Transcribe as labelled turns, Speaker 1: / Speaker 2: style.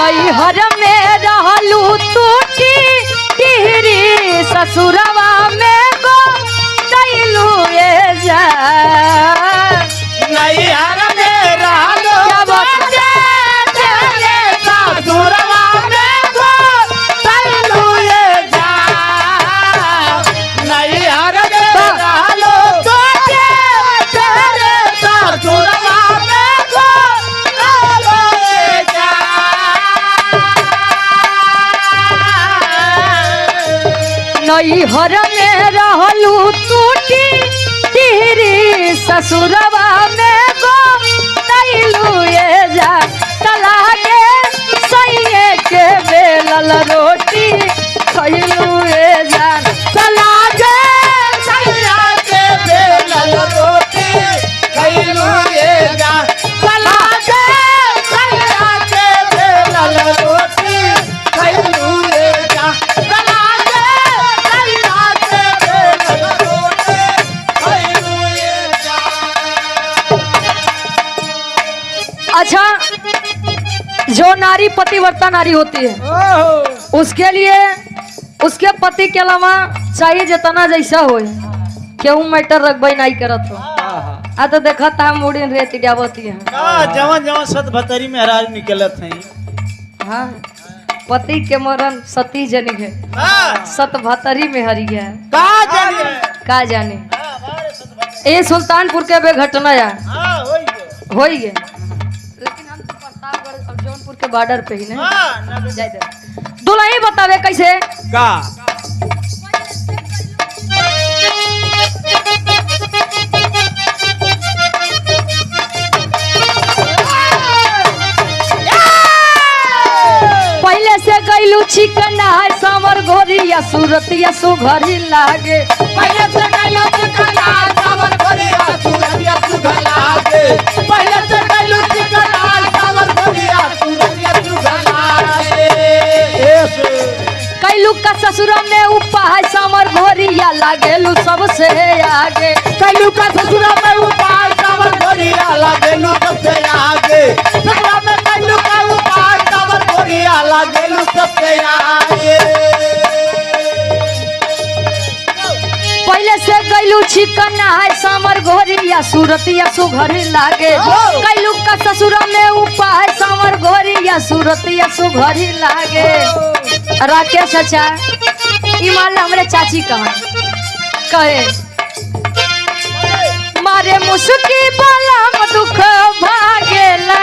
Speaker 1: नैहर में रहलू टूटी टिहरी ससुरवा में गो दैलू ए जा
Speaker 2: नैहर में रहलू टूटी टिहरी ससुरवा में गो दैलू ए जा नैहर में रहलू टूटी टिहरी ससुरवा में गो दैलू ए जा
Speaker 1: नैहर में रहलू टूटी टिहरी ससुरवा में गो दैलू ए जा तलागे सैये के बेलल रोटी खैलू ए जा
Speaker 2: तलागे सैया के बेलल रोटी खैलू ए जा तलागे सैया के बेलल रोटी खैलू ए जा तलागे सैया के बेलल रोटी खैलू ए जा।
Speaker 1: अच्छा, जो नारी पतिव्रता नारी होती है उसके लिए उसके पति के अलावा चाहिए जितना जैसा हो केहू मैटर रखबई नहीं करत हो। आ तो देखा था मुड़ी रेत जावती है।
Speaker 2: जवन जवन सत भतरी में हराज निकलत हैं।
Speaker 1: हाँ, पति के मरण सती जनी है, सत भतरी में हरी है। का जाने ये सुल्तानपुर के बे घटना है हो ही है। लेकिन हम तो प्रतापगढ़ और जौनपुर के बॉर्डर पे ही ना जाए दे। दुल्ही बतावे कैसे
Speaker 2: का
Speaker 1: पहले से गईलू चिकन है समर घोरिया सूरतिया सुघरी लागे।
Speaker 2: पहले से गईलू चिकन है समर घोरिया सूरतिया सुघरी लागे। पहले से गईलू चिकन है समर घोरिया सूरतिया सुघरी लागे।
Speaker 1: कैलू का ससुर में उपा है समर घोरिया लागेलू सबसे आगे।
Speaker 2: कैलू का ससुर में उपा है समर घोरिया लागेलू सबसे आगे। ससुर में कैलू का उपा है समर घोरिया लागेलू सबसे आगे।
Speaker 1: पहले से गईलू चिकन है समर घोरिया सूरतिया सुघरी लागे। कैलू का ससुर में उपा है समर घोरिया सूरतिया सुघरी लागे। राकेश चाचा ईमान हमरे चाची कहे मारे मुस्की बाला दुख भागेला